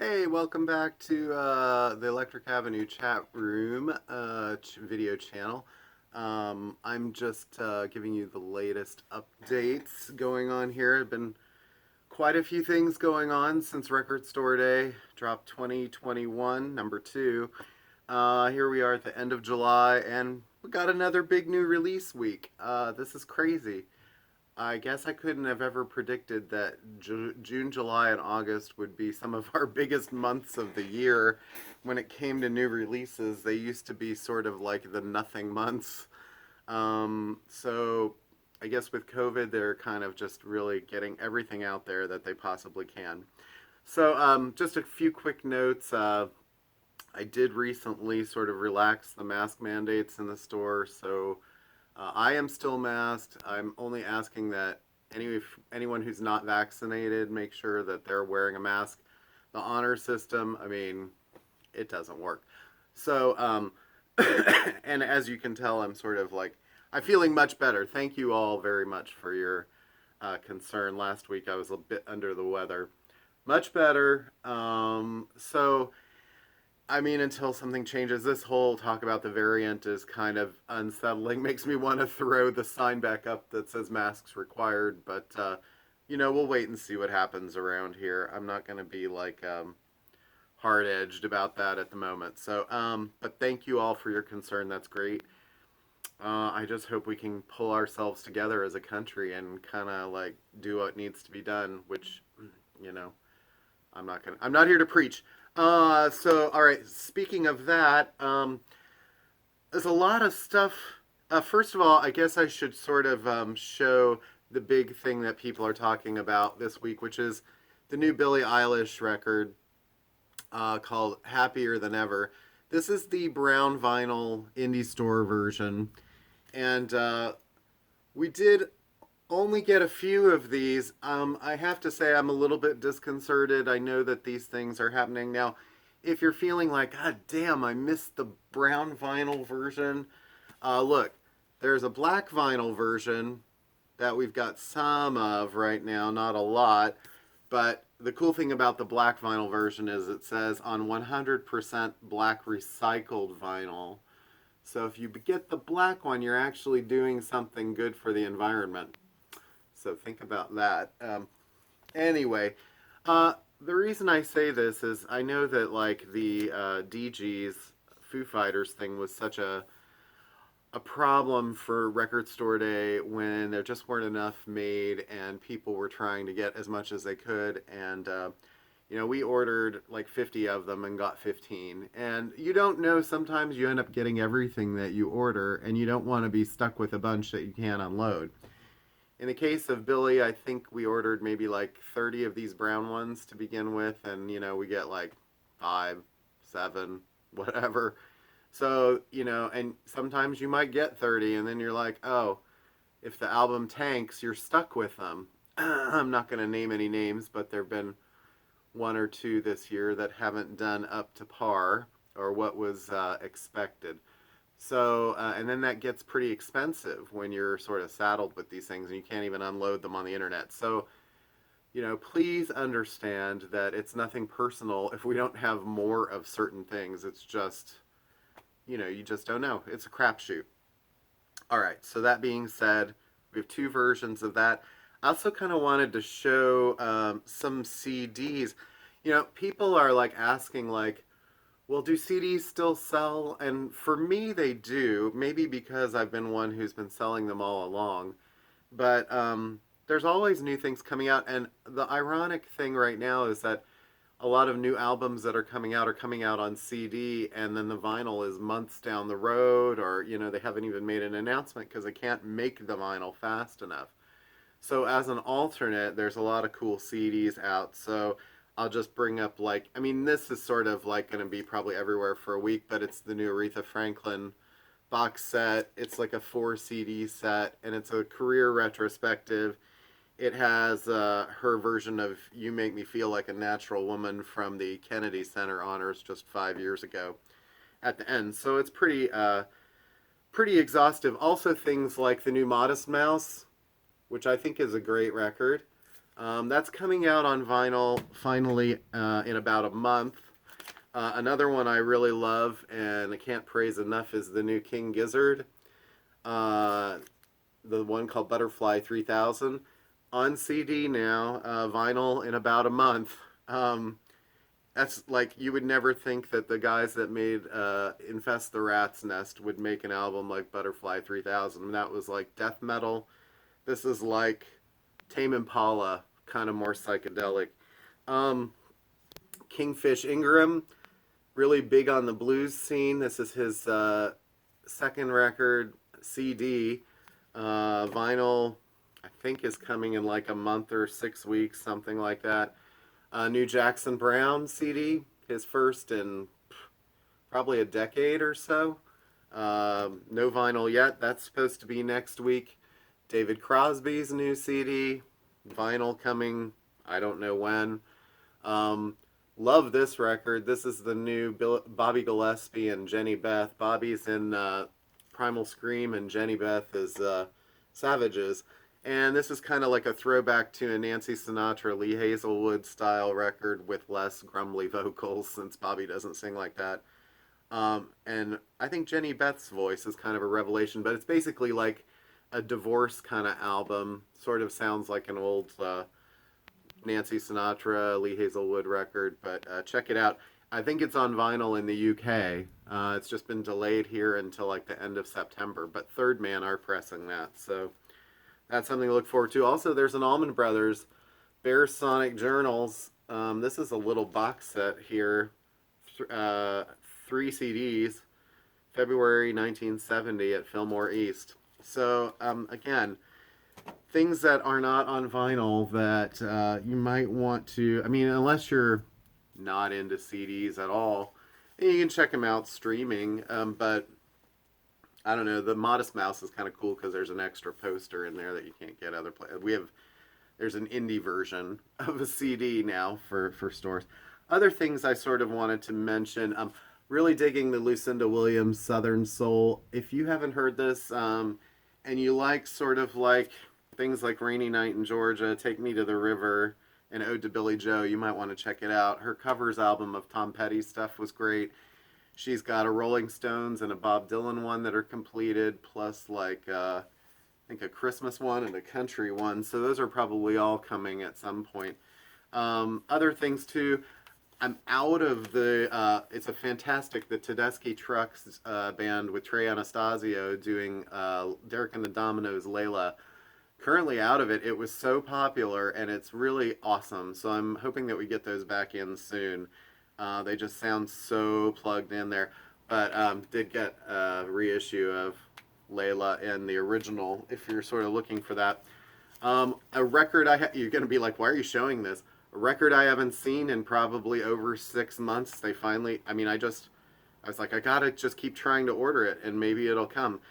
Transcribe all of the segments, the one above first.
Hey, welcome back to the Electric Avenue chat room video channel. I'm just giving you the latest updates going on here. I've been quite a few things going on since Record Store Day dropped 2021, number two. Here we are at the end of July, and we got another big new release week. This is crazy. I guess I couldn't have ever predicted that June, July, and August would be some of our biggest months of the year. When it came to new releases, they used to be sort of like the nothing months. So I guess with COVID, they're kind of just really getting everything out there that they possibly can. So just a few quick notes. I did recently sort of relax the mask mandates in the store, so I am still masked. I'm only asking that anyone who's not vaccinated make sure that they're wearing a mask. The honor system, I mean, it doesn't work. So, and as you can tell, I'm sort of like, I'm feeling much better. Thank you all very much for your concern. Last week I was a bit under the weather. Much better. I mean, until something changes, this whole talk about the variant is kind of unsettling. Makes me want to throw the sign back up that says masks required, but we'll wait and see what happens around here. I'm not going to be like hard edged about that at the moment. So, but thank you all for your concern. That's great. I just hope we can pull ourselves together as a country and kind of like do what needs to be done, which, you know, I'm not here to preach. All right. Speaking of that, there's a lot of stuff. First of all, I guess I should sort of show the big thing that people are talking about this week, which is the new Billie Eilish record called "Happier Than Ever." This is the brown vinyl indie store version, and we did only get a few of these. I have to say I'm a little bit disconcerted. I know that these things are happening now. If you're feeling like, God damn, I missed the brown vinyl version, look, there's a black vinyl version that we've got some of right now, not a lot. But the cool thing about the black vinyl version is it says on 100% black recycled vinyl. So if you get the black one, you're actually doing something good for the environment. So think about that. Anyway, the reason I say this is I know that like the DG's Foo Fighters thing was such a problem for Record Store Day when there just weren't enough made and people were trying to get as much as they could. And we ordered like 50 of them and got 15. And you don't know, sometimes you end up getting everything that you order and you don't want to be stuck with a bunch that you can't unload. In the case of Billy, I think we ordered maybe like 30 of these brown ones to begin with, and we get like 5, 7, whatever. So, and sometimes you might get 30, and then you're like, oh, if the album tanks, you're stuck with them. I'm not going to name any names, but there have been one or two this year that haven't done up to par or what was expected. So, and then that gets pretty expensive when you're sort of saddled with these things and you can't even unload them on the internet. So, please understand that it's nothing personal if we don't have more of certain things. It's just, you just don't know. It's a crapshoot. All right, so that being said, we have two versions of that. I also kind of wanted to show some CDs. People are like asking, like, well, do CDs still sell? And for me, they do. Maybe because I've been one who's been selling them all along. But there's always new things coming out. And the ironic thing right now is that a lot of new albums that are coming out on CD, and then the vinyl is months down the road, or they haven't even made an announcement because they can't make the vinyl fast enough. So as an alternate, there's a lot of cool CDs out. So I'll just bring up like, I mean, this is sort of like going to be probably everywhere for a week, but it's the new Aretha Franklin box set. It's like a 4 CD set, and it's a career retrospective. It has her version of "You Make Me Feel Like a Natural Woman" from the Kennedy Center honors just 5 years ago at the end. So it's pretty exhaustive. Also things like the new Modest Mouse, which I think is a great record. That's coming out on vinyl finally in about a month. Another one I really love and I can't praise enough is the new King Gizzard, uh, the one called Butterfly 3000. On CD now, vinyl in about a month. Um, that's like you would never think that the guys that made Infest the Rat's Nest would make an album like Butterfly 3000. And that was like death metal. This is like Tame Impala, kind of more psychedelic. Um, Kingfish Ingram, really big on the blues scene. This is his second record, CD. Vinyl, I think, is coming in like a month or 6 weeks, something like that. New Jackson Brown CD, his first in probably a decade or so. No vinyl yet. That's supposed to be next week. David Crosby's new CD, vinyl coming, I don't know when. Um, Love this record. This is the new Bobby Gillespie and Jenny Beth. Bobby's in Primal Scream and Jenny Beth is Savages. And this is kind of like a throwback to a Nancy Sinatra, Lee Hazelwood style record with less grumbly vocals since Bobby doesn't sing like that. And I think Jenny Beth's voice is kind of a revelation, but it's basically like a divorce kind of album. Sort of sounds like an old Nancy Sinatra, Lee Hazelwood record, but check it out. I think it's on vinyl in the UK. It's just been delayed here until like the end of September, but Third Man are pressing that, so that's something to look forward to. Also, there's an Allman Brothers Bear Sonic Journals. This is a little box set here, uh, 3 CDs, February 1970 at Fillmore East. So again, things that are not on vinyl that you might want to. I mean, unless you're not into CDs at all, you can check them out streaming. But I don't know. The Modest Mouse is kind of cool because there's an extra poster in there that you can't get other places. There's an indie version of a CD now for stores. Other things I sort of wanted to mention. Really digging the Lucinda Williams Southern Soul. If you haven't heard this, and you like sort of like things like Rainy Night in Georgia, Take Me to the River, and Ode to Billy Joe, you might want to check it out. Her covers album of Tom Petty stuff was great. She's got a Rolling Stones and a Bob Dylan one that are completed, plus like I think a Christmas one and a country one. So those are probably all coming at some point. Other things too. I'm out of the. It's a fantastic the Tedeschi Trucks band with Trey Anastasio doing Derek and the Dominoes' Layla. Currently out of it. It was so popular and it's really awesome. So I'm hoping that we get those back in soon. They just sound so plugged in there. But did get a reissue of Layla and the original if you're sort of looking for that. A record you're going to be like, why are you showing this? A record I haven't seen in probably over 6 months. They finally, I was like, I gotta just keep trying to order it and maybe it'll come.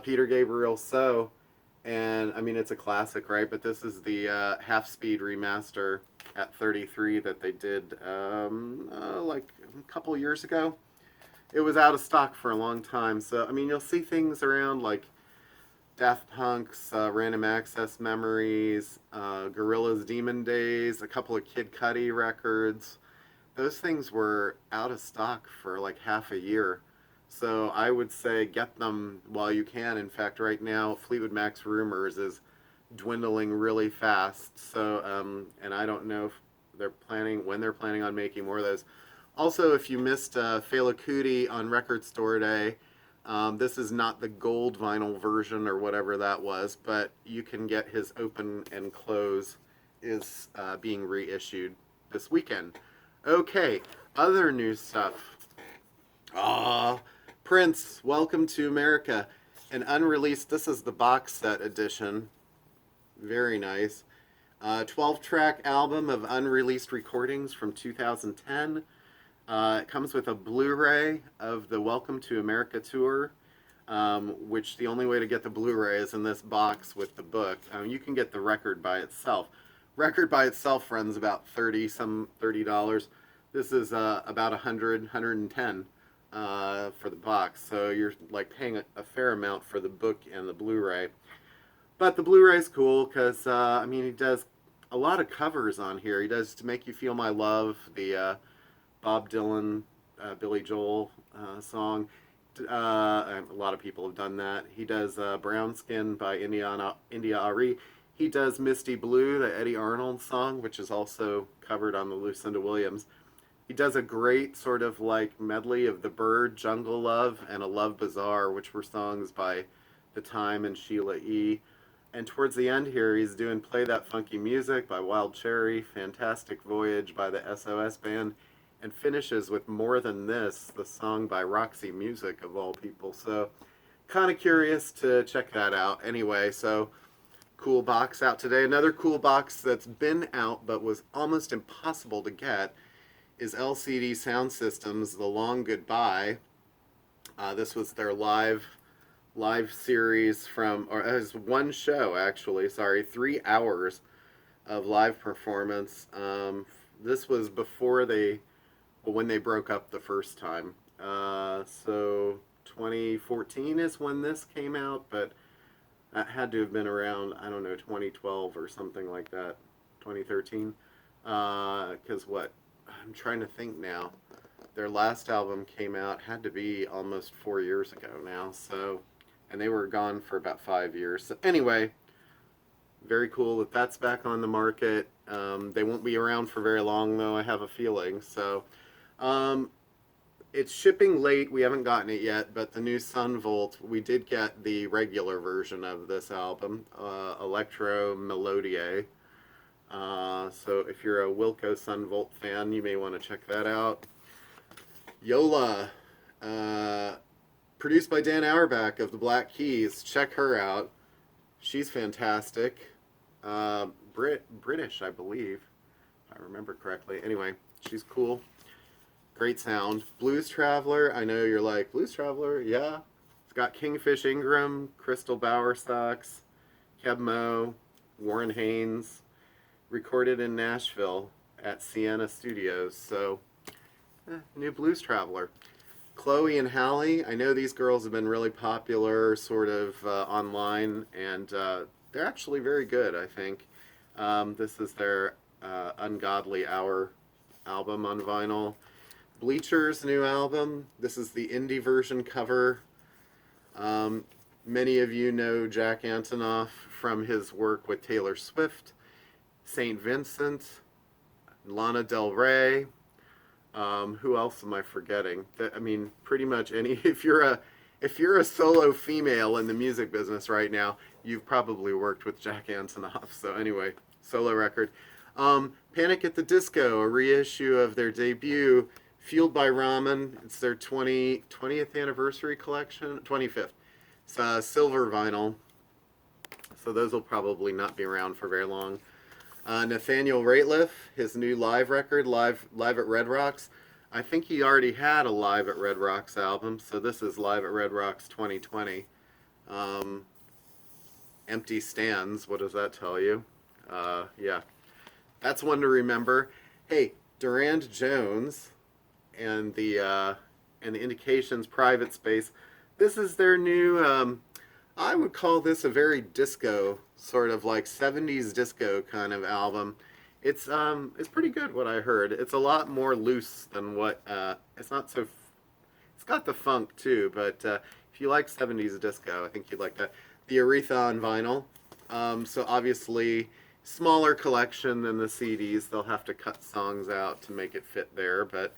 Peter Gabriel So, and I mean, it's a classic, right? But this is the half speed remaster at 33 that they did like a couple years ago. It was out of stock for a long time. So, I mean, you'll see things around like Daft Punk's Random Access Memories, Gorillaz Demon Days, a couple of Kid Cudi records. Those things were out of stock for like half a year. So I would say get them while you can. In fact, right now, Fleetwood Mac's Rumors is dwindling really fast. So, and I don't know if when they're planning on making more of those. Also, if you missed Fela Kuti on Record Store Day, this is not the gold vinyl version or whatever that was, but you can get his Open and Close is being reissued this weekend. Okay, other new stuff. Prince, Welcome to America. An unreleased, this is the box set edition. Very nice. 12-track album of unreleased recordings from 2010. It comes with a Blu-ray of the Welcome to America tour, which the only way to get the Blu-ray is in this box with the book. You can get the record by itself. Record by itself runs about $30. This is about 110 for the box. So you're like paying a fair amount for the book and the Blu-ray. But the Blu-ray's cool because, I mean, he does a lot of covers on here. He does "To Make You Feel My Love," the Bob Dylan, Billy Joel song. A lot of people have done that. He does "Brown Skin" by India Ari. He does "Misty Blue," the Eddie Arnold song, which is also covered on the Lucinda Williams. He does a great sort of like medley of The Bird, Jungle Love, and A Love Bazaar, which were songs by The Time and Sheila E. And towards the end here, he's doing Play That Funky Music by Wild Cherry, Fantastic Voyage by the SOS Band, and finishes with More Than This, the song by Roxy Music, of all people. So, kind of curious to check that out. Anyway, so cool box out today. Another cool box that's been out but was almost impossible to get is LCD Sound Systems' The Long Goodbye. This was their live series from, or it was one show actually, sorry, 3 hours of live performance. This was before when they broke up the first time. So 2014 is when this came out, but that had to have been around, I don't know, 2012 or something like that, 2013. Because what? I'm trying to think now. Their last album came out, had to be almost 4 years ago now, so, and they were gone for about 5 years. So anyway, very cool that that's back on the market. They won't be around for very long, though, I have a feeling. So it's shipping late. We haven't gotten it yet, but the new Sunvolt, we did get the regular version of this album, Electro Melodier. So if you're a Wilco Sunvolt fan, you may want to check that out. Yola, produced by Dan Auerbach of the Black Keys. Check her out. She's fantastic. British, I believe, if I remember correctly. Anyway, she's cool. Great sound. Blues Traveler. I know you're like, Blues Traveler? Yeah. It's got Kingfish Ingram, Crystal Bowerstocks, Keb Mo, Warren Haynes. Recorded in Nashville at Sienna Studios. So, new Blues Traveler. Chloe and Hallie, I know these girls have been really popular sort of online, and they're actually very good, I think. This is their Ungodly Hour album on vinyl. Bleacher's new album. This is the indie version cover. Many of you know Jack Antonoff from his work with Taylor Swift, St. Vincent, Lana Del Rey. Who else am I forgetting? I mean, pretty much any. If you're a solo female in the music business right now, you've probably worked with Jack Antonoff. So anyway, solo record. Panic at the Disco, a reissue of their debut, Fueled by Ramen. It's their 20th anniversary collection, 25th. It's silver vinyl. So those will probably not be around for very long. Nathaniel Rateliff, his new live record, live at Red Rocks. I think he already had a Live at Red Rocks album, so this is Live at Red Rocks 2020. Empty Stands, what does that tell you? Yeah, that's one to remember. Hey, Durand Jones and the Indications Private Space. This is their new. I would call this a very disco, sort of like 70s disco kind of album. It's pretty good, what I heard. It's a lot more loose than what, it's not so, it's got the funk too, but if you like 70s disco, I think you'd like that. The Aretha on vinyl. So obviously, smaller collection than the CDs. They'll have to cut songs out to make it fit there, but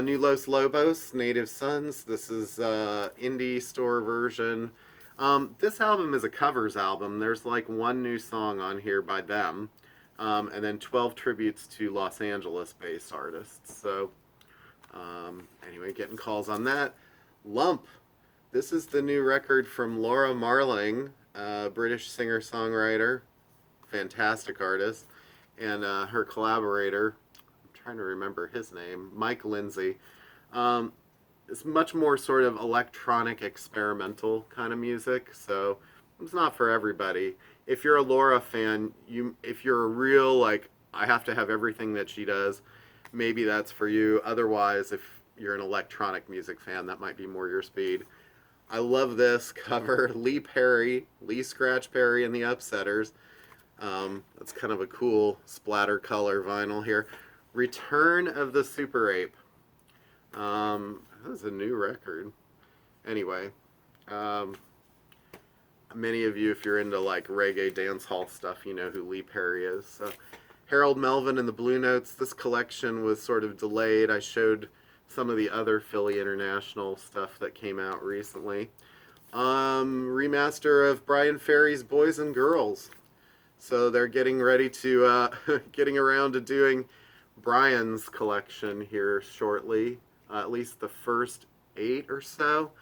New Los Lobos, Native Sons. This is indie store version. This album is a covers album. There's like one new song on here by them, and then 12 tributes to Los Angeles-based artists. So, anyway, getting calls on that. Lump. This is the new record from Laura Marling, British singer-songwriter, fantastic artist, and her collaborator, I'm trying to remember his name, Mike Lindsay. It's much more sort of electronic, experimental kind of music, so it's not for everybody. If you're a Laura fan, if you're a real, like, I have to have everything that she does, maybe that's for you. Otherwise, if you're an electronic music fan, that might be more your speed. I love this cover. Lee Scratch Perry and the Upsetters. That's kind of a cool splatter color vinyl here. Return of the Super Ape. That was a new record. Anyway, um, many of you, if you're into like reggae dance hall stuff, you know who Lee Perry is. So, Harold Melvin and the Blue Notes. This collection was sort of delayed. I showed some of the other Philly International stuff that came out recently. Remaster of Brian Ferry's Boys and Girls. So they're getting ready to getting around to doing Brian's collection here shortly. At least the first 8 or so.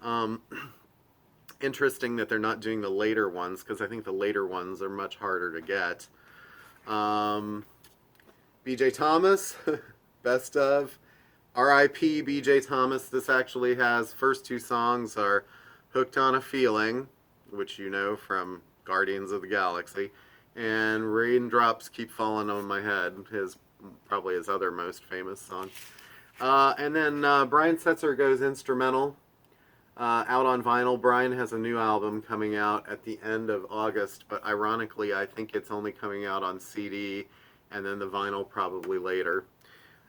Um, Interesting that they're not doing the later ones because I think the later ones are much harder to get. Um, BJ Thomas, best of. R.I.P. BJ Thomas. This actually has first 2 songs are Hooked on a Feeling, which you know from Guardians of the Galaxy, and Raindrops Keep Falling on My Head, his probably his other most famous song. And then Brian Setzer goes instrumental. Out on vinyl. Brian has a new album coming out at the end of August, but ironically, I think it's only coming out on CD and then the vinyl probably later.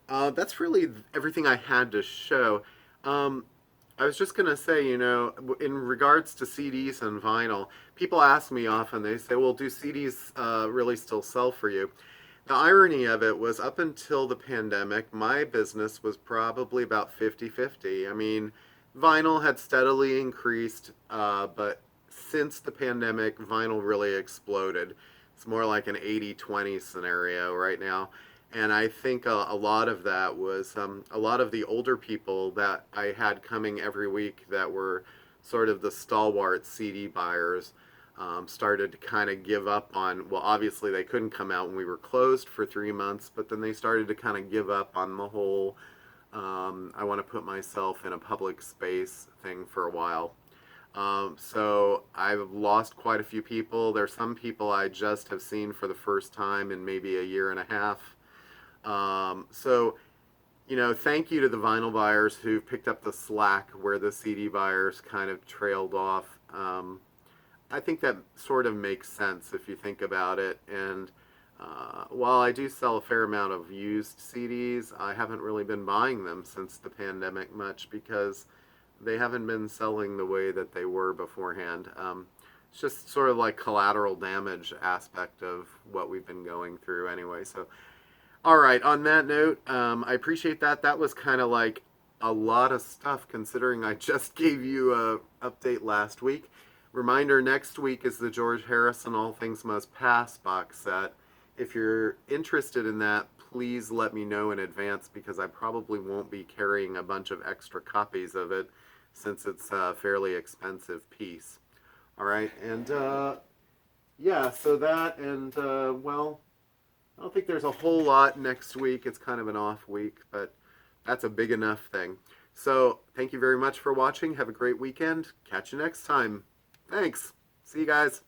That's really everything I had to show. I was just going to say, you know, in regards to CDs and vinyl, people ask me often, they say, well, do CDs really still sell for you? The irony of it was up until the pandemic, my business was probably about 50-50. I mean, vinyl had steadily increased, but since the pandemic, vinyl really exploded. It's more like an 80-20 scenario right now. And I think a lot of that was a lot of the older people that I had coming every week that were sort of the stalwart CD buyers started to kind of give up on, well, obviously they couldn't come out when we were closed for 3 months, but then they started to kind of give up on the whole I want to put myself in a public space thing for a while. So I've lost quite a few people. There's some people I just have seen for the first time in maybe a year and a half. So, you know, thank you to the vinyl buyers who picked up the slack where the CD buyers kind of trailed off. I think that sort of makes sense if you think about it. And while I do sell a fair amount of used CDs, I haven't really been buying them since the pandemic much because they haven't been selling the way that they were beforehand. It's just sort of like collateral damage aspect of what we've been going through anyway. So, all right, on that note, I appreciate that. That was kind of like a lot of stuff considering I just gave you a update last week. Reminder, next week is the George Harrison All Things Must Pass box set. If you're interested in that, please let me know in advance because I probably won't be carrying a bunch of extra copies of it since it's a fairly expensive piece. All right, and yeah, so that, and well, I don't think there's a whole lot next week. It's kind of an off week, but that's a big enough thing. So thank you very much for watching. Have a great weekend. Catch you next time. Thanks. See you guys.